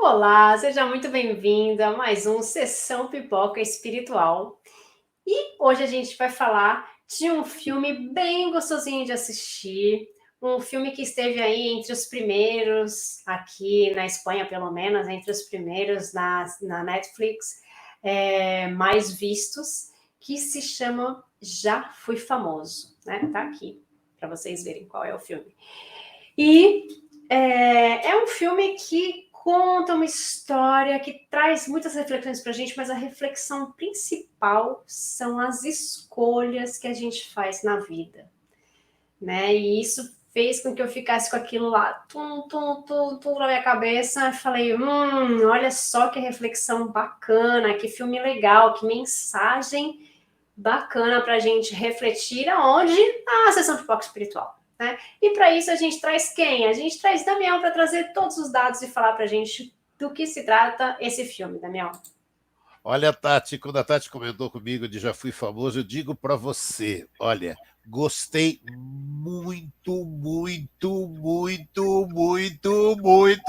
Olá, seja muito bem-vinda a mais um Sessão Pipoca Espiritual. E hoje a gente vai falar de um filme bem gostosinho de assistir, um filme que esteve aí entre os primeiros, aqui na Espanha pelo menos, entre os primeiros na Netflix, mais vistos, que se chama Já Fui Famoso, né? Tá aqui, para vocês verem qual é o filme. E é um filme que conta uma história que traz muitas reflexões para a gente, mas a reflexão principal são as escolhas que a gente faz na vida, né? E isso fez com que eu ficasse com aquilo lá, tum, na minha cabeça. Eu falei, olha só que reflexão bacana, que filme legal, que mensagem bacana para a gente refletir aonde? Na sessão de pipoca espiritual. Né? E para isso a gente traz quem? A gente traz Damião para trazer todos os dados e falar para a gente do que se trata esse filme, Damião. Olha, Tati, quando a Tati comentou comigo de Já Fui Famoso, eu digo para você, olha, gostei muito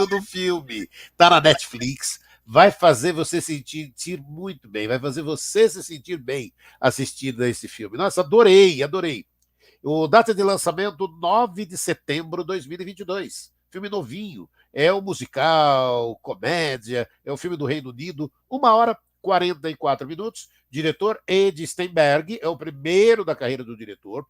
do filme. Tá na Netflix, vai fazer você se sentir muito bem, vai fazer você se sentir bem assistindo a esse filme. Nossa, adorei. O data de lançamento 9 de setembro de 2022. Filme novinho, é um musical, comédia, é um filme do Reino Unido, 1 hora 44 minutos. Diretor Ed Steinberg, é o primeiro da carreira do diretor.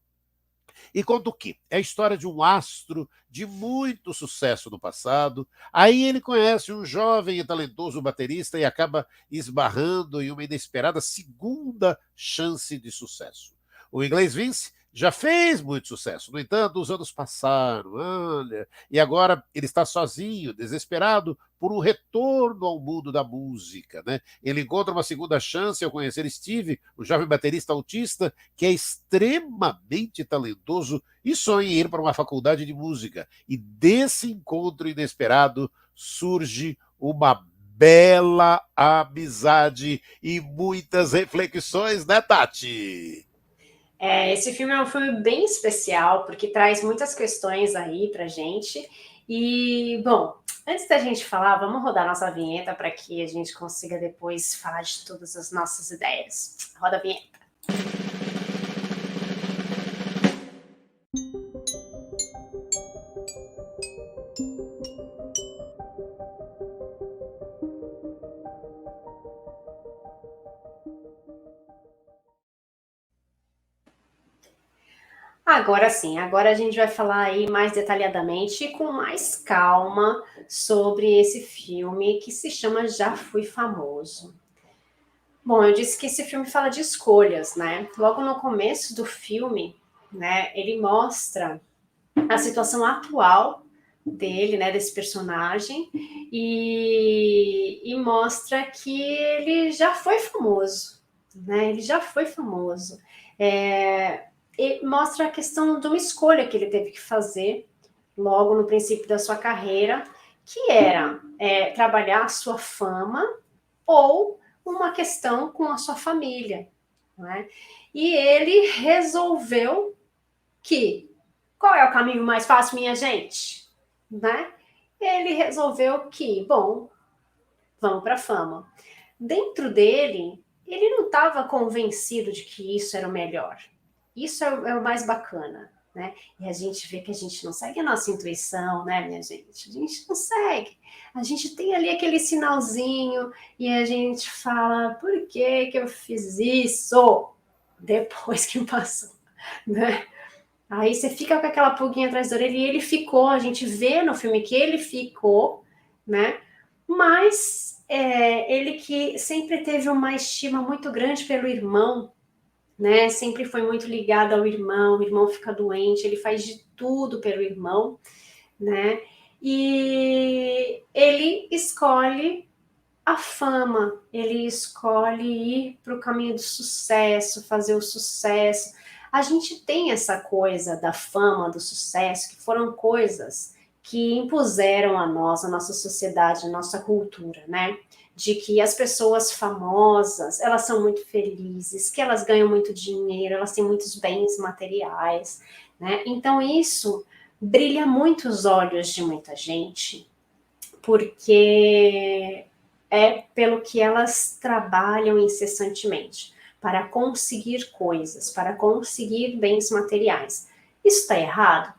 E conta o quê? É a história de um astro de muito sucesso no passado. Aí ele conhece um jovem e talentoso baterista e acaba esbarrando em uma inesperada segunda chance de sucesso. O inglês Vince já fez muito sucesso. No entanto, os anos passaram, olha, e agora ele está sozinho, desesperado por um retorno ao mundo da música, né? Ele encontra uma segunda chance ao conhecer Steve, o jovem baterista autista, que é extremamente talentoso e sonha em ir para uma faculdade de música. E desse encontro inesperado surge uma bela amizade e muitas reflexões, né, Tati? Esse filme é um filme bem especial, porque traz muitas questões aí pra gente. E, bom, antes da gente falar, vamos rodar nossa vinheta para que a gente consiga depois falar de todas as nossas ideias. Roda a vinheta. Agora sim, agora a gente vai falar aí mais detalhadamente e com mais calma sobre esse filme que se chama Já Fui Famoso. Bom, eu disse que esse filme fala de escolhas, né? Logo no começo do filme, né, ele mostra a situação atual dele, né, desse personagem, e mostra que ele já foi famoso, né? Ele já foi famoso. E mostra a questão de uma escolha que ele teve que fazer logo no princípio da sua carreira, que era trabalhar a sua fama ou uma questão com a sua família. Né? E ele resolveu que qual é o caminho mais fácil, minha gente? Né? Ele resolveu que, bom, vamos para a fama. Dentro dele, ele não estava convencido de que isso era o melhor. Isso é o mais bacana, né? E a gente vê que a gente não segue a nossa intuição, né, minha gente? A gente não segue. A gente tem ali aquele sinalzinho e a gente fala, por que que eu fiz isso? Depois que passou, né? Aí você fica com aquela pulguinha atrás da orelha e ele ficou, a gente vê no filme que ele ficou, né? Mas ele que sempre teve uma estima muito grande pelo irmão, né? Sempre foi muito ligado ao irmão, o irmão fica doente, ele faz de tudo pelo irmão, né? E ele escolhe a fama, ele escolhe ir para o caminho do sucesso, fazer o sucesso. A gente tem essa coisa da fama, do sucesso, que foram coisas que impuseram a nós, a nossa sociedade, a nossa cultura, né? De que as pessoas famosas, elas são muito felizes, que elas ganham muito dinheiro, elas têm muitos bens materiais, né? Então isso brilha muito os olhos de muita gente, porque é pelo que elas trabalham incessantemente, para conseguir coisas, para conseguir bens materiais. Isso está errado?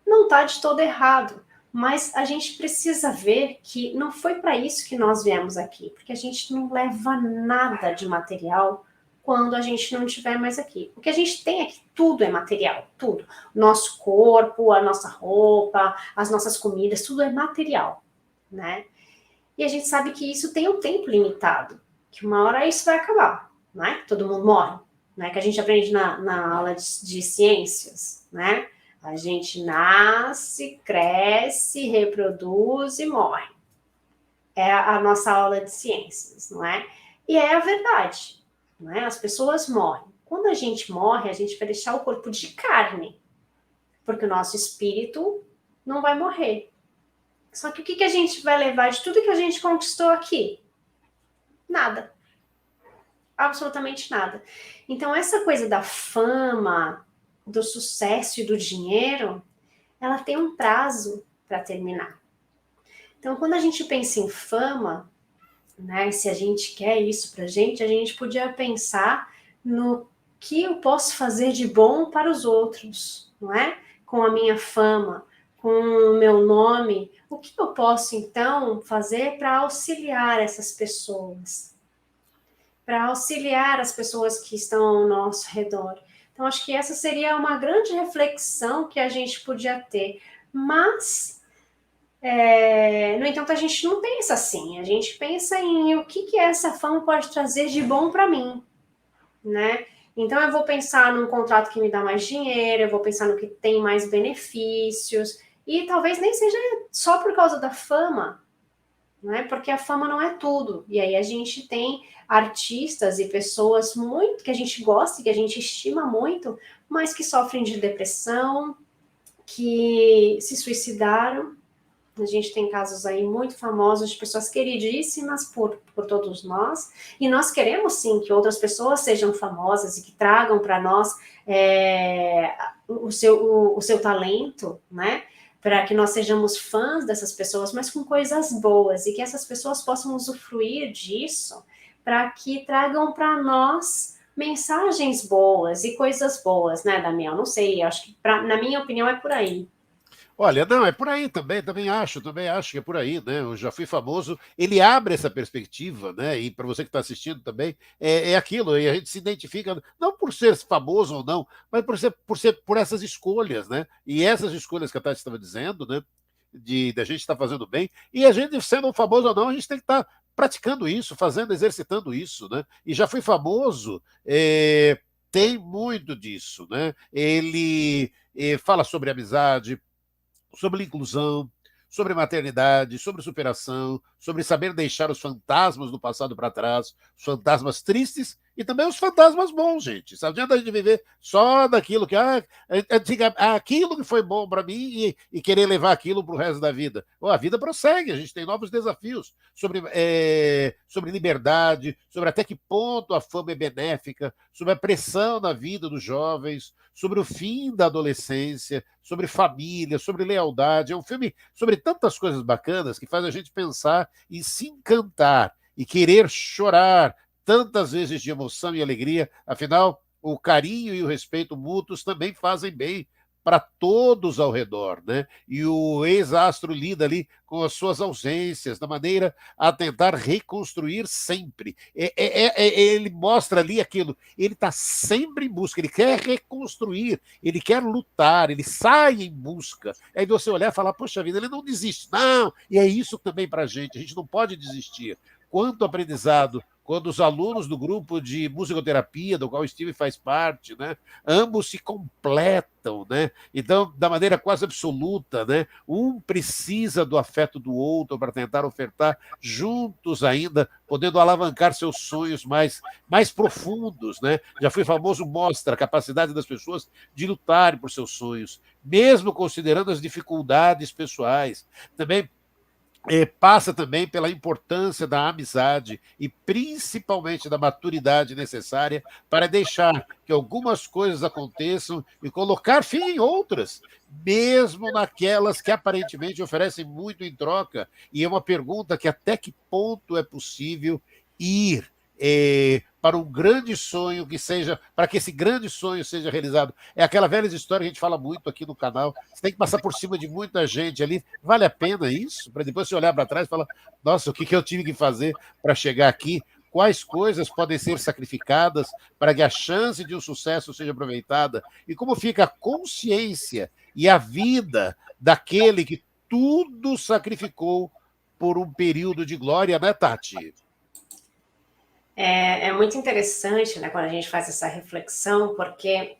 Não está de todo errado, mas a gente precisa ver que não foi para isso que nós viemos aqui, porque a gente não leva nada de material quando a gente não estiver mais aqui. O que a gente tem aqui, tudo é material, tudo. Nosso corpo, a nossa roupa, as nossas comidas, tudo é material, né? E a gente sabe que isso tem um tempo limitado, que uma hora isso vai acabar, né? Todo mundo morre, né? Que a gente aprende na aula de ciências, né? A gente nasce, cresce, reproduz e morre. É a nossa aula de ciências, não é? E é a verdade, não é? As pessoas morrem. Quando a gente morre, a gente vai deixar o corpo de carne, porque o nosso espírito não vai morrer. Só que o que a gente vai levar de tudo que a gente conquistou aqui? Nada. Absolutamente nada. Então, essa coisa da fama, do sucesso e do dinheiro, ela tem um prazo para terminar. Então, quando a gente pensa em fama, né, se a gente quer isso para a gente podia pensar no que eu posso fazer de bom para os outros, não é? Com a minha fama, com o meu nome, o que eu posso, então, fazer para auxiliar essas pessoas? Para auxiliar as pessoas que estão ao nosso redor. Então, acho que essa seria uma grande reflexão que a gente podia ter. Mas, no entanto, a gente não pensa assim. A gente pensa em o que essa fama pode trazer de bom para mim, né? Então, eu vou pensar num contrato que me dá mais dinheiro, eu vou pensar no que tem mais benefícios, e talvez nem seja só por causa da fama, né? Porque a fama não é tudo. E aí a gente tem artistas e pessoas muito que a gente gosta e que a gente estima muito, mas que sofrem de depressão, que se suicidaram. A gente tem casos aí muito famosos de pessoas queridíssimas por todos nós, e nós queremos sim que outras pessoas sejam famosas e que tragam para nós o seu talento, né? Para que nós sejamos fãs dessas pessoas, mas com coisas boas, e que essas pessoas possam usufruir disso, para que tragam para nós mensagens boas e coisas boas, né, Daniel? Não sei, acho que, na minha opinião, é por aí. Olha, não, é por aí também, também acho que é por aí, né? Eu já fui famoso, ele abre essa perspectiva, né? E para você que está assistindo também, é aquilo, e a gente se identifica, não por ser famoso ou não, mas por essas escolhas, né? E essas escolhas que a Tati estava dizendo, né? Da gente estar fazendo bem, e a gente, sendo um famoso ou não, a gente tem que estar praticando isso, fazendo, exercitando isso, né? E já fui famoso, tem muito disso, né? Ele fala sobre amizade, sobre inclusão, sobre maternidade, sobre superação, sobre saber deixar os fantasmas do passado para trás, os fantasmas tristes e também os fantasmas bons, gente. Não adianta a gente viver só daquilo que aquilo que foi bom para mim e querer levar aquilo para o resto da vida. A vida prossegue, a gente tem novos desafios sobre liberdade, sobre até que ponto a fama é benéfica, sobre a pressão na vida dos jovens, sobre o fim da adolescência, sobre família, sobre lealdade. É um filme sobre tantas coisas bacanas que faz a gente pensar e se encantar e querer chorar tantas vezes de emoção e alegria. Afinal, o carinho e o respeito mútuos também fazem bem para todos ao redor, né? E o ex-astro lida ali com as suas ausências, da maneira a tentar reconstruir sempre. Ele mostra ali aquilo, ele está sempre em busca, ele quer reconstruir, ele quer lutar, ele sai em busca. Aí você olhar e falar, poxa vida, ele não desiste. Não, e é isso também para a gente não pode desistir. Quanto aprendizado, quando os alunos do grupo de musicoterapia, do qual o Steve faz parte, né, ambos se completam, né? Então, da maneira quase absoluta, né? Um precisa do afeto do outro para tentar ofertar juntos ainda, podendo alavancar seus sonhos mais profundos, né? Já Fui Famoso mostra a capacidade das pessoas de lutarem por seus sonhos, mesmo considerando as dificuldades pessoais. Também passa também pela importância da amizade e principalmente da maturidade necessária para deixar que algumas coisas aconteçam e colocar fim em outras, mesmo naquelas que aparentemente oferecem muito em troca. E é uma pergunta que até que ponto é possível ir para um grande sonho que seja, para que esse grande sonho seja realizado. É aquela velha história que a gente fala muito aqui no canal. Você tem que passar por cima de muita gente ali. Vale a pena isso? Para depois você olhar para trás e falar: nossa, o que eu tive que fazer para chegar aqui? Quais coisas podem ser sacrificadas para que a chance de um sucesso seja aproveitada? E como fica a consciência e a vida daquele que tudo sacrificou por um período de glória, né, Tati? É muito interessante, né, quando a gente faz essa reflexão, porque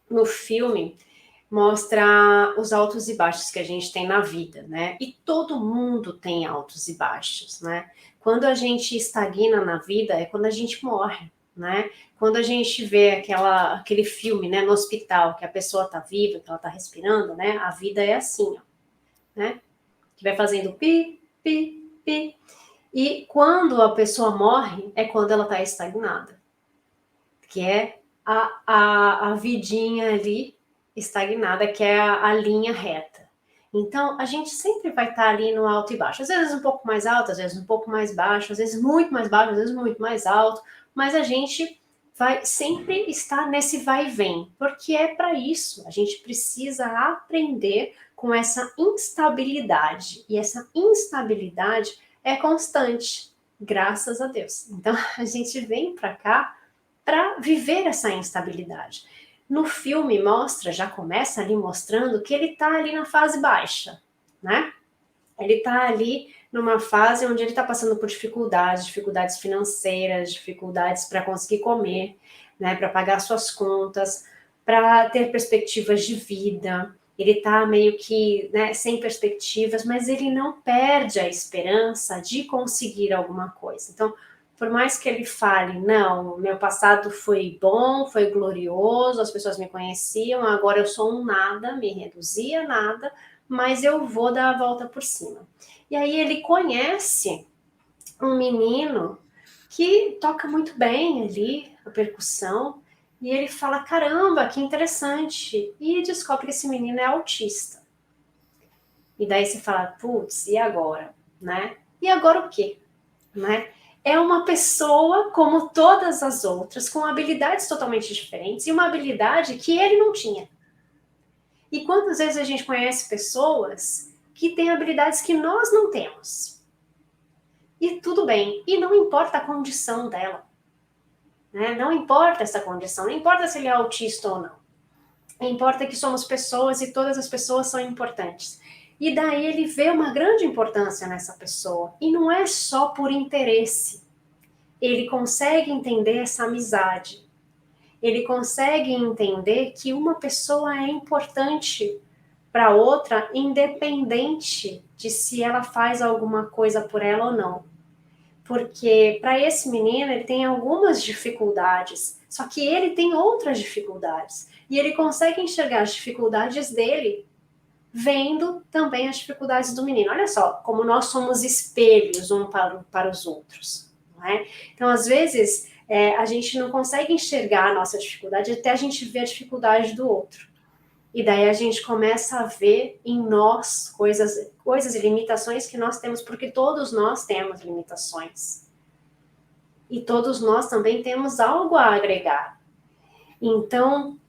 no filme mostra os altos e baixos que a gente tem na vida, né? E todo mundo tem altos e baixos, né? Quando a gente estagna na vida é quando a gente morre, né? Quando a gente vê aquele filme, né, no hospital, que a pessoa tá viva, que ela tá respirando, né? A vida é assim, ó, né? Que vai fazendo pi, pi, pi. E quando a pessoa morre é quando ela tá estagnada, que é a vidinha ali estagnada, que é a linha reta. Então, a gente sempre vai estar ali no alto e baixo. Às vezes um pouco mais alto, às vezes um pouco mais baixo, às vezes muito mais baixo, às vezes muito mais alto, mas a gente vai sempre estar nesse vai e vem, porque é para isso. A gente precisa aprender com essa instabilidade. E essa instabilidade é constante, graças a Deus. Então, a gente vem para cá para viver essa instabilidade. No filme mostra, já começa ali mostrando que ele está ali na fase baixa, né? Ele está ali numa fase onde ele está passando por dificuldades, dificuldades financeiras, dificuldades para conseguir comer, né? Para pagar suas contas, para ter perspectivas de vida. Ele está meio que, né, sem perspectivas, mas ele não perde a esperança de conseguir alguma coisa. Então, por mais que ele fale, não, meu passado foi bom, foi glorioso, as pessoas me conheciam, agora eu sou um nada, me reduzi a nada, mas eu vou dar a volta por cima. E aí ele conhece um menino que toca muito bem ali a percussão, e ele fala, caramba, que interessante, e descobre que esse menino é autista. E daí você fala, putz, e agora? Né? E agora o quê? Né? É uma pessoa como todas as outras, com habilidades totalmente diferentes e uma habilidade que ele não tinha. E quantas vezes a gente conhece pessoas que têm habilidades que nós não temos? E tudo bem, e não importa a condição dela, né? Não importa essa condição, não importa se ele é autista ou não. Importa que somos pessoas e todas as pessoas são importantes. E daí ele vê uma grande importância nessa pessoa. E não é só por interesse. Ele consegue entender essa amizade. Ele consegue entender que uma pessoa é importante para outra, independente de se ela faz alguma coisa por ela ou não. Porque para esse menino ele tem algumas dificuldades, só que ele tem outras dificuldades. E ele consegue enxergar as dificuldades dele vendo também as dificuldades do menino. Olha só, como nós somos espelhos um para os outros. Não é? Então, às vezes, a gente não consegue enxergar a nossa dificuldade até a gente ver a dificuldade do outro. E daí a gente começa a ver em nós coisas e limitações que nós temos, porque todos nós temos limitações. E todos nós também temos algo a agregar. Então,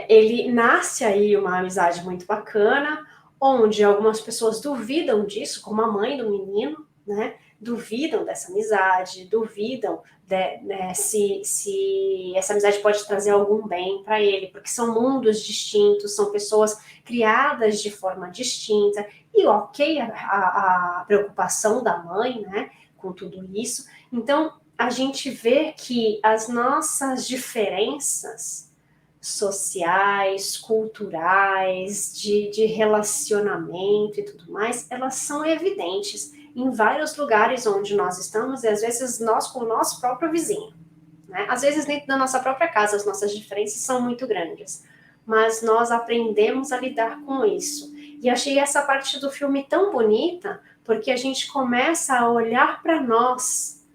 ele nasce aí uma amizade muito bacana, onde algumas pessoas duvidam disso, como a mãe do menino, né? Duvidam dessa amizade, duvidam né, se essa amizade pode trazer algum bem para ele, porque são mundos distintos, são pessoas criadas de forma distinta, e ok a preocupação da mãe, né, com tudo isso. Então, a gente vê que as nossas diferenças sociais, culturais, de relacionamento e tudo mais, elas são evidentes em vários lugares onde nós estamos e às vezes nós com o nosso próprio vizinho. Né? Às vezes dentro da nossa própria casa as nossas diferenças são muito grandes, mas nós aprendemos a lidar com isso. E achei essa parte do filme tão bonita, porque a gente começa a olhar para nós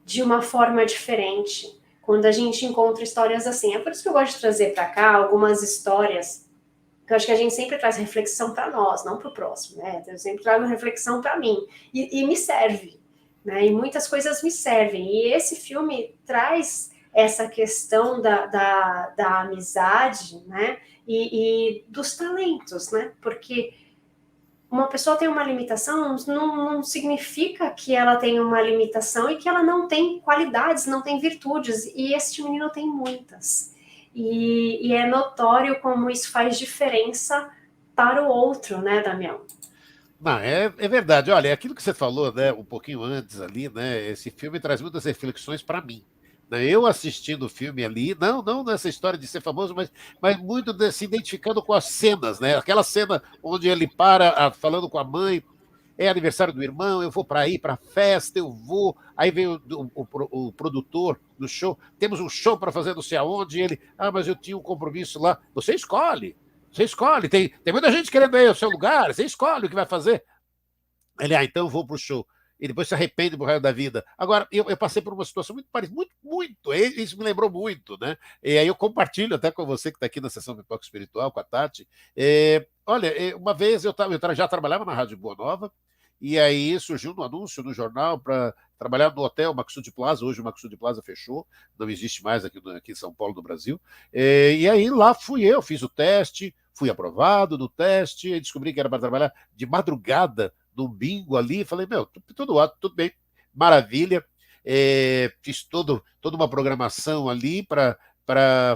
de uma forma diferente quando a gente encontra histórias assim. É por isso que eu gosto de trazer para cá algumas histórias que eu acho que a gente sempre traz reflexão para nós, não para o próximo, né? Eu sempre trago reflexão para mim e me serve, né? E muitas coisas me servem. E esse filme traz essa questão da amizade, né? E dos talentos, né? Porque uma pessoa tem uma limitação não significa que ela tem uma limitação e que ela não tem qualidades, não tem virtudes. E este menino tem muitas. E é notório como isso faz diferença para o outro, né, Damião? Não, é verdade. Olha, aquilo que você falou, né, um pouquinho antes ali, né, esse filme traz muitas reflexões para mim. Né? Eu assistindo o filme ali, não nessa história de ser famoso, mas muito se identificando com as cenas, né? Aquela cena onde ele para falando com a mãe, é aniversário do irmão, eu vou para aí, para festa, eu vou. Aí vem o produtor do show, temos um show para fazer não sei aonde, e ele, mas eu tinha um compromisso lá. Você escolhe, tem muita gente querendo ir ao seu lugar, você escolhe o que vai fazer. Ele, então eu vou pro show. E depois se arrepende pro resto da vida. Agora, eu passei por uma situação muito parecida, muito, isso me lembrou muito, né? E aí eu compartilho até com você que está aqui na sessão Pipoca Espiritual, com a Tati. Olha, uma vez eu já trabalhava na Rádio Boa Nova, e aí surgiu um anúncio no jornal para trabalhar no hotel Maxud Plaza. Hoje o Maxud Plaza fechou, não existe mais aqui em São Paulo, no Brasil. E aí lá fui eu, fiz o teste, fui aprovado no teste, e descobri que era para trabalhar de madrugada no bingo ali. Falei, meu, tudo bem, maravilha. Fiz toda uma programação ali para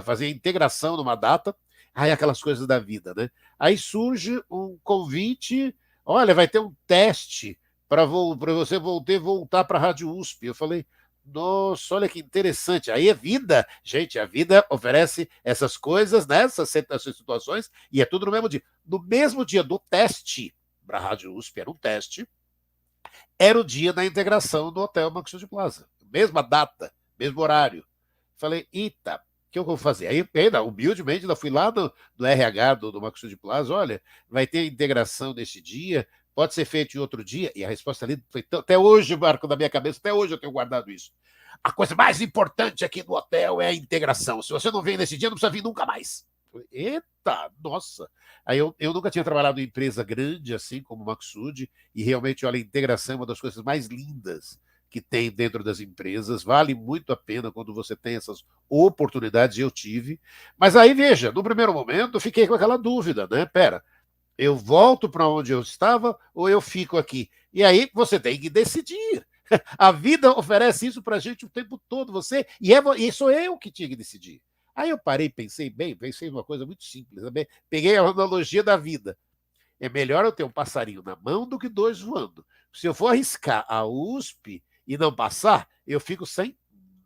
fazer a integração numa data. Aí aquelas coisas da vida, né? Aí surge um convite. Olha, vai ter um teste para você voltar para a Rádio USP. Eu falei, nossa, olha que interessante. Aí é vida, gente, a vida oferece essas coisas, né, essas situações, e é tudo no mesmo dia. No mesmo dia do teste, para a Rádio USP, era um teste, era o dia da integração do Hotel Maxud Plaza. Mesma data, mesmo horário. Falei, eita, o que eu vou fazer? Aí, humildemente, ainda fui lá no RH do Maxud Plaza, olha, vai ter integração nesse dia, pode ser feito em outro dia? E a resposta ali foi até hoje, Marco, na minha cabeça, até hoje eu tenho guardado isso. A coisa mais importante aqui no hotel é a integração. Se você não vem nesse dia, não precisa vir nunca mais. Eita, nossa! Aí eu nunca tinha trabalhado em empresa grande assim como o Maxud, e realmente, olha, a integração é uma das coisas mais lindas que tem dentro das empresas. Vale muito a pena quando você tem essas oportunidades, eu tive. Mas aí, veja, no primeiro momento, eu fiquei com aquela dúvida, né? Pera, eu volto para onde eu estava ou eu fico aqui? E aí você tem que decidir. A vida oferece isso para a gente o tempo todo, e sou eu que tinha que decidir. Aí eu parei, pensei uma coisa muito simples também. Peguei a analogia da vida. É melhor eu ter um passarinho na mão do que dois voando. Se eu for arriscar a USP e não passar, eu fico sem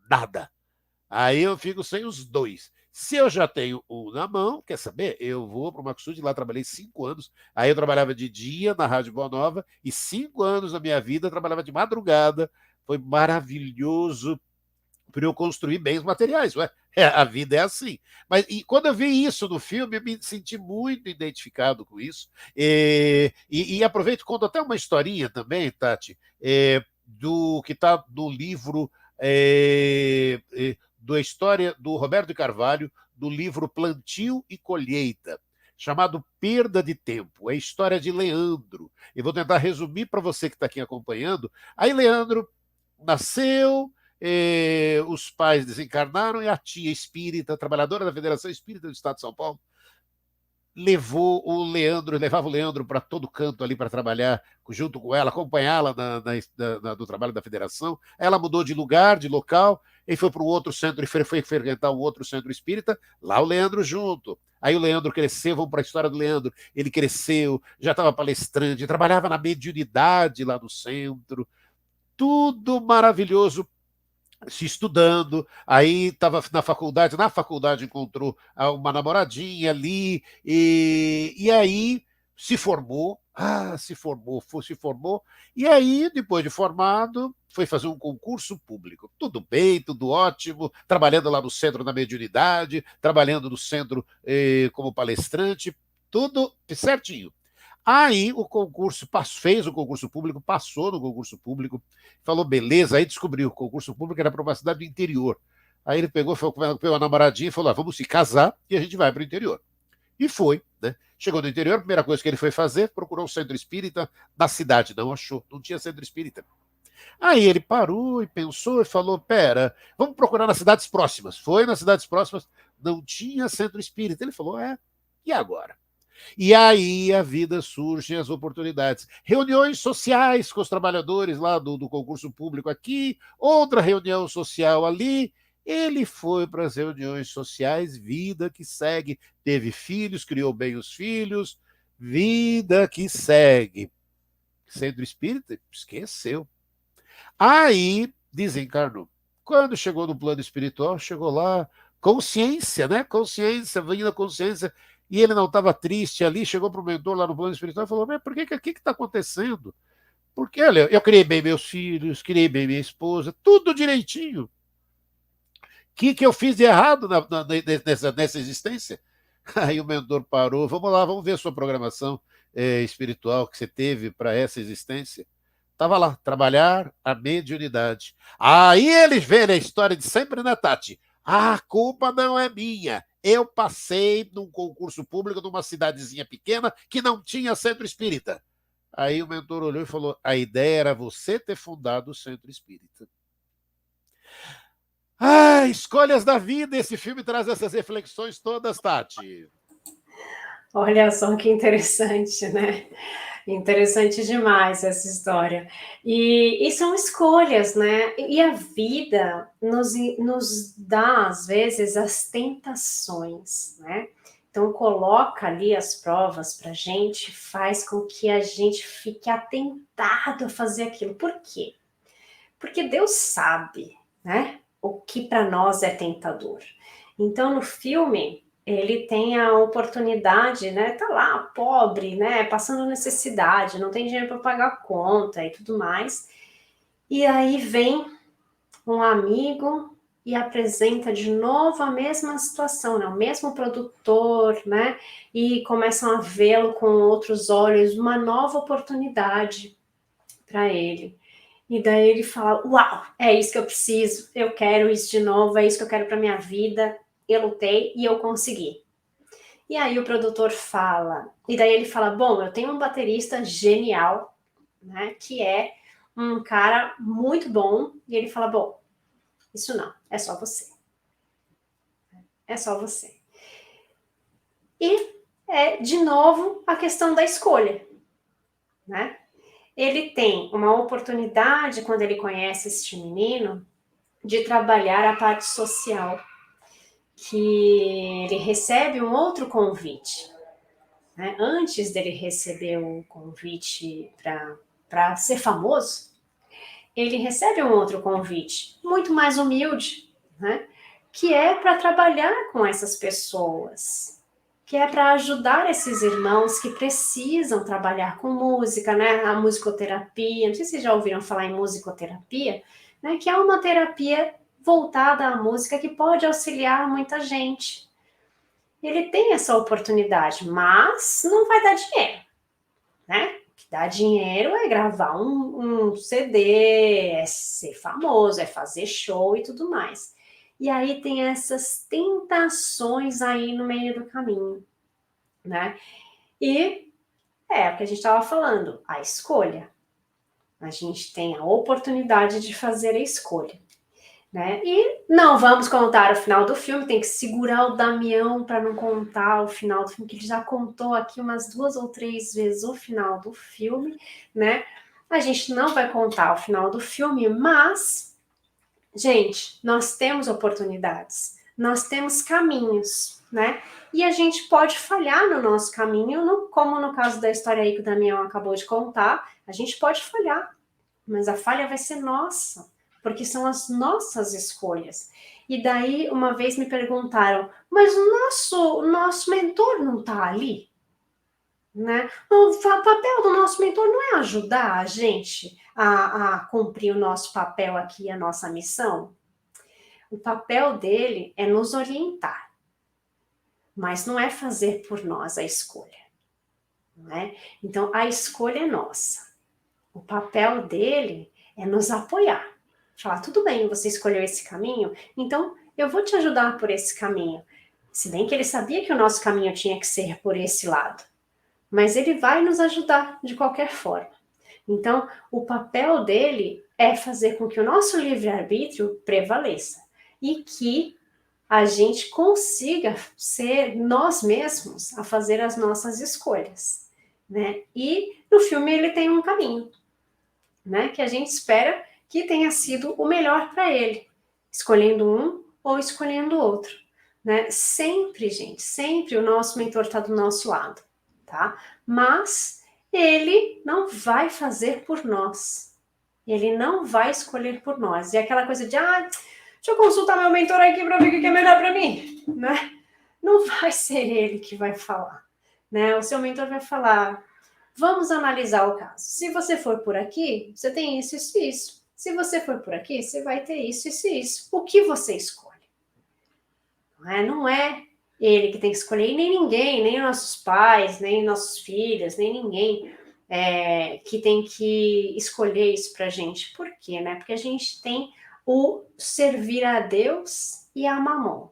nada. Aí eu fico sem os dois. Se eu já tenho um na mão, quer saber? Eu vou para o Maxud, lá trabalhei 5 anos. Aí eu trabalhava de dia na Rádio Boa Nova, e 5 anos da minha vida eu trabalhava de madrugada. Foi maravilhoso para eu construir bens materiais. Ué, a vida é assim. Mas quando eu vi isso no filme, eu me senti muito identificado com isso. E aproveito e conto até uma historinha também, Tati, do que está no livro da história do Roberto de Carvalho, do livro Plantio e Colheita, chamado Perda de Tempo. É a história de Leandro. Eu vou tentar resumir para você que está aqui acompanhando. Aí Leandro nasceu, os pais desencarnaram, e a tia espírita, trabalhadora da Federação Espírita do Estado de São Paulo, levava o Leandro para todo canto ali para trabalhar junto com ela, acompanhá-la no trabalho da federação. Ela mudou de lugar, de local, e foi para um outro centro, e foi frequentar um outro centro espírita, lá o Leandro junto. Aí o Leandro cresceu, vamos para a história do Leandro, ele cresceu, já estava palestrante, trabalhava na mediunidade lá no centro, tudo maravilhoso, se estudando. Aí estava na faculdade encontrou uma namoradinha ali, e aí se formou, e aí, depois de formado, foi fazer um concurso público. Tudo bem, tudo ótimo, trabalhando lá no centro da mediunidade, trabalhando no centro como palestrante, tudo certinho. Aí o concurso fez o concurso público, passou no concurso público, falou, beleza, aí descobriu, o concurso público era para uma cidade do interior. Aí ele pegou, foi com a namoradinha e falou, vamos se casar e a gente vai para o interior. E foi, né? Chegou no interior, a primeira coisa que ele foi fazer, procurou um centro espírita na cidade, não achou, não tinha centro espírita. Aí ele parou e pensou e falou, pera, vamos procurar nas cidades próximas. Foi nas cidades próximas, não tinha centro espírita. Ele falou, e agora? E aí a vida surge, as oportunidades. Reuniões sociais com os trabalhadores lá do concurso público aqui, outra reunião social ali. Ele foi para as reuniões sociais, vida que segue. Teve filhos, criou bem os filhos, vida que segue. Centro espírita, esqueceu. Aí desencarnou. Quando chegou no plano espiritual, chegou lá, consciência, né? Consciência, vindo a consciência, e ele não estava triste ali, chegou para o mentor lá no plano espiritual e falou: mas por que está acontecendo? Porque, olha, eu criei bem meus filhos, criei bem minha esposa, tudo direitinho. O que eu fiz de errado nessa existência? Aí o mentor parou, vamos lá, vamos ver a sua programação espiritual que você teve para essa existência. Estava lá, trabalhar a mediunidade. Aí eles veem a história de sempre, né, Tati? A culpa não é minha. Eu passei num concurso público numa cidadezinha pequena que não tinha centro espírita. Aí o mentor olhou e falou: a ideia era você ter fundado o centro espírita. Escolhas da vida. Esse filme traz essas reflexões todas, Tati. Olha só que interessante, né? Interessante demais essa história. E são escolhas, né? E a vida nos dá, às vezes, as tentações, né? Então, coloca ali as provas para a gente, faz com que a gente fique atentado a fazer aquilo. Por quê? Porque Deus sabe, né? O que para nós é tentador. Então, no filme, ele tem a oportunidade, né? Tá lá, pobre, né? Passando necessidade, não tem dinheiro para pagar a conta e tudo mais. E aí vem um amigo e apresenta de novo a mesma situação, né? O mesmo produtor, né? E começam a vê-lo com outros olhos, uma nova oportunidade para ele. E daí ele fala: uau, é isso que eu preciso, eu quero isso de novo, é isso que eu quero para minha vida. Eu lutei e eu consegui. E aí o produtor fala, e daí ele fala: bom, eu tenho um baterista genial, né, que é um cara muito bom. E ele fala: bom, isso não, é só você. É só você. E de novo, a questão da escolha, né? Ele tem uma oportunidade, quando ele conhece este menino, de trabalhar a parte social, que ele recebe um outro convite. Né? Antes dele receber o convite para ser famoso, ele recebe um outro convite, muito mais humilde, né? Que é para trabalhar com essas pessoas, que é para ajudar esses irmãos que precisam trabalhar com música, né? A musicoterapia, não sei se vocês já ouviram falar em musicoterapia, né? Que é uma terapia voltada à música que pode auxiliar muita gente. Ele tem essa oportunidade, mas não vai dar dinheiro, né? O que dá dinheiro é gravar um CD, é ser famoso, é fazer show e tudo mais. E aí tem essas tentações aí no meio do caminho, né? E é o que a gente estava falando, a escolha. A gente tem a oportunidade de fazer a escolha. Né? E não vamos contar o final do filme, tem que segurar o Damião para não contar o final do filme, que ele já contou aqui umas 2 ou 3 vezes o final do filme, né? A gente não vai contar o final do filme, mas, gente, nós temos oportunidades, nós temos caminhos, né? E a gente pode falhar no nosso caminho, como no caso da história aí que o Damião acabou de contar, a gente pode falhar, mas a falha vai ser nossa, porque são as nossas escolhas. E daí, uma vez me perguntaram, mas o nosso mentor não está ali? Né? O papel do nosso mentor não é ajudar a gente a cumprir o nosso papel aqui, a nossa missão? O papel dele é nos orientar, mas não é fazer por nós a escolha. né? Então, a escolha é nossa. O papel dele é nos apoiar. Falar, tudo bem, você escolheu esse caminho, então eu vou te ajudar por esse caminho. Se bem que ele sabia que o nosso caminho tinha que ser por esse lado. Mas ele vai nos ajudar de qualquer forma. Então, o papel dele é fazer com que o nosso livre-arbítrio prevaleça e que a gente consiga ser nós mesmos a fazer as nossas escolhas, né? E no filme ele tem um caminho, né? Que a gente espera que tenha sido o melhor para ele, escolhendo um ou escolhendo outro, né? Sempre, gente, sempre o nosso mentor está do nosso lado, tá? Mas ele não vai fazer por nós. Ele não vai escolher por nós. E aquela coisa de, deixa eu consultar meu mentor aqui para ver o que é melhor para mim, né? Não vai ser ele que vai falar, né? O seu mentor vai falar, vamos analisar o caso. Se você for por aqui, você tem isso, isso e isso. Se você for por aqui, você vai ter isso, isso e isso. O que você escolhe? Não é ele que tem que escolher, e nem ninguém, nem nossos pais, nem nossos filhos, nem ninguém que tem que escolher isso pra gente. Por quê? Né? Porque a gente tem o servir a Deus e a Mamon.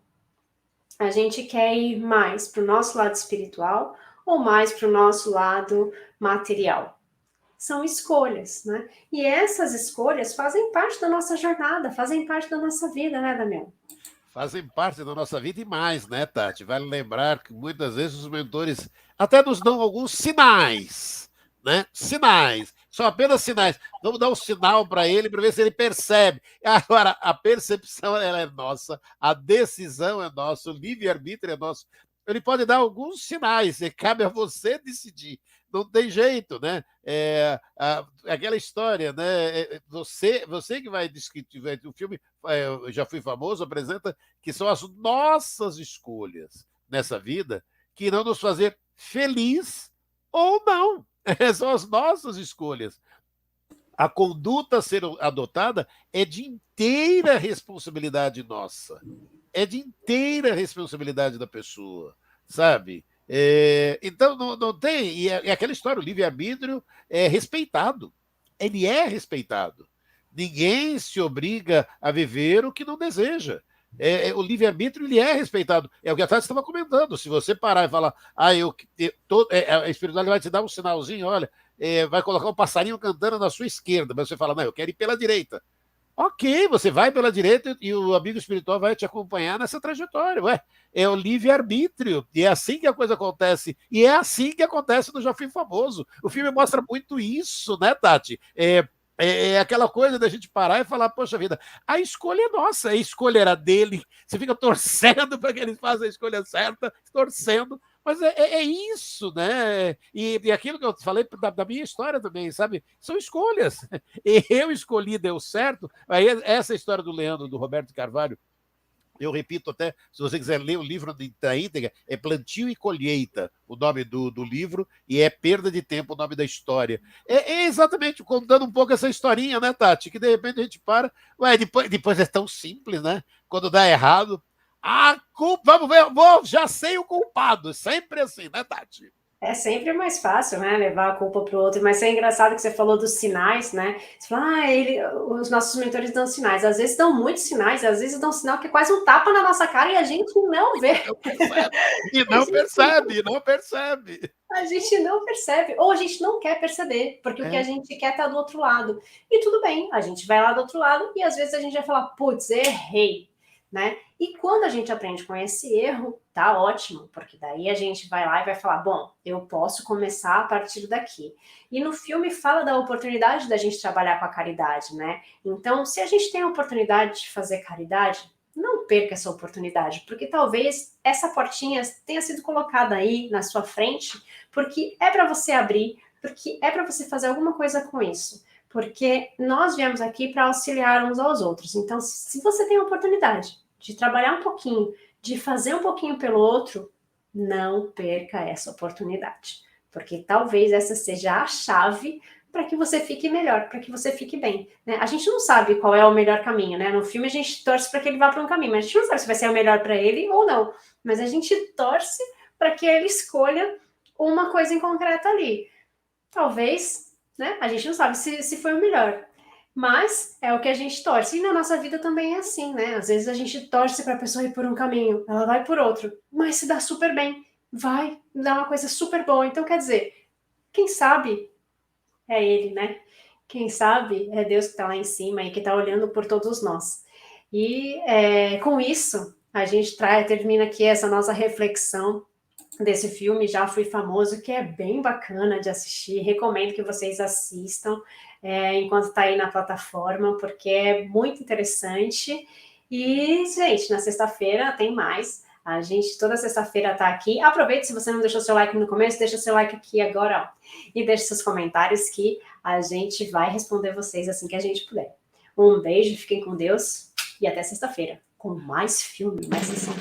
A gente quer ir mais para o nosso lado espiritual ou mais para o nosso lado material. São escolhas, né? E essas escolhas fazem parte da nossa jornada, fazem parte da nossa vida, né, Damião? Fazem parte da nossa vida e mais, né, Tati? Vale lembrar que muitas vezes os mentores até nos dão alguns sinais, né? Sinais. São apenas sinais. Vamos dar um sinal para ele para ver se ele percebe. Agora, a percepção ela é nossa, a decisão é nossa, o livre-arbítrio é nosso. Ele pode dar alguns sinais, e cabe a você decidir. Não tem jeito, né? Aquela história, né? Você que vai discutir o filme, Eu Já Fui Famoso, apresenta que são as nossas escolhas nessa vida que irão nos fazer feliz ou não. São as nossas escolhas. A conduta a ser adotada é de inteira responsabilidade nossa. É de inteira responsabilidade da pessoa, sabe? Então, não tem. E é aquela história: o livre-arbítrio é respeitado. Ele é respeitado. Ninguém se obriga a viver o que não deseja. O livre-arbítrio ele é respeitado. É o que a Tati estava comentando. Se você parar e falar, a espiritualidade vai te dar um sinalzinho, olha, vai colocar um passarinho cantando na sua esquerda, mas você fala, não, eu quero ir pela direita. Ok, você vai pela direita e o amigo espiritual vai te acompanhar nessa trajetória. Ué, é o livre-arbítrio. E é assim que a coisa acontece. E é assim que acontece no Já Fui Famoso. O filme mostra muito isso, né, Tati? É aquela coisa da gente parar e falar, poxa vida, a escolha é nossa, a escolha era dele. Você fica torcendo para que ele faça a escolha certa, torcendo. Mas é isso, né? E aquilo que eu falei da minha história também, sabe? São escolhas. Eu escolhi, deu certo. Aí essa história do Leandro, do Roberto Carvalho, eu repito até, se você quiser ler o livro da íntegra, é Plantio e Colheita, o nome do livro, e é Perda de Tempo, o nome da história. É exatamente contando um pouco essa historinha, né, Tati? Que de repente a gente para, ué, depois é tão simples, né? Quando dá errado, a culpa, vamos ver, já sei o culpado, sempre assim, né, Tati? É sempre mais fácil, né, levar a culpa para o outro, mas é engraçado que você falou dos sinais, né? Você fala, os nossos mentores dão sinais. Às vezes dão muitos sinais, às vezes dão sinal que é quase um tapa na nossa cara e a gente não vê. Não percebe. E não percebe, não percebe. A gente não percebe, ou a gente não quer perceber, porque o que a gente quer tá do outro lado. E tudo bem, a gente vai lá do outro lado e às vezes a gente vai falar, putz, errei, né? E quando a gente aprende com esse erro, tá ótimo, porque daí a gente vai lá e vai falar, bom, eu posso começar a partir daqui. E no filme fala da oportunidade da gente trabalhar com a caridade, né? Então, se a gente tem a oportunidade de fazer caridade, não perca essa oportunidade, porque talvez essa portinha tenha sido colocada aí na sua frente, porque é para você abrir, porque é para você fazer alguma coisa com isso. Porque nós viemos aqui para auxiliar uns aos outros. Então, se você tem a oportunidade de trabalhar um pouquinho, de fazer um pouquinho pelo outro, não perca essa oportunidade. Porque talvez essa seja a chave para que você fique melhor, para que você fique bem. Né? A gente não sabe qual é o melhor caminho, né? No filme a gente torce para que ele vá para um caminho, mas a gente não sabe se vai ser o melhor para ele ou não. Mas a gente torce para que ele escolha uma coisa em concreto ali. Talvez, né? A gente não sabe se foi o melhor. Mas é o que a gente torce. E na nossa vida também é assim, né? Às vezes a gente torce para a pessoa ir por um caminho, ela vai por outro, mas se dá super bem, vai dar uma coisa super boa. Então, quer dizer, quem sabe é ele, né? Quem sabe é Deus que está lá em cima e que está olhando por todos nós. E com isso, a gente termina aqui essa nossa reflexão desse filme, Já Fui Famoso, que é bem bacana de assistir. Recomendo que vocês assistam enquanto está aí na plataforma, porque é muito interessante. E, gente, na sexta-feira tem mais. A gente toda sexta-feira está aqui. Aproveite, se você não deixou seu like no começo, deixa seu like aqui agora, ó. E deixe seus comentários que a gente vai responder vocês assim que a gente puder. Um beijo, fiquem com Deus e até sexta-feira com mais filme, mais sessão.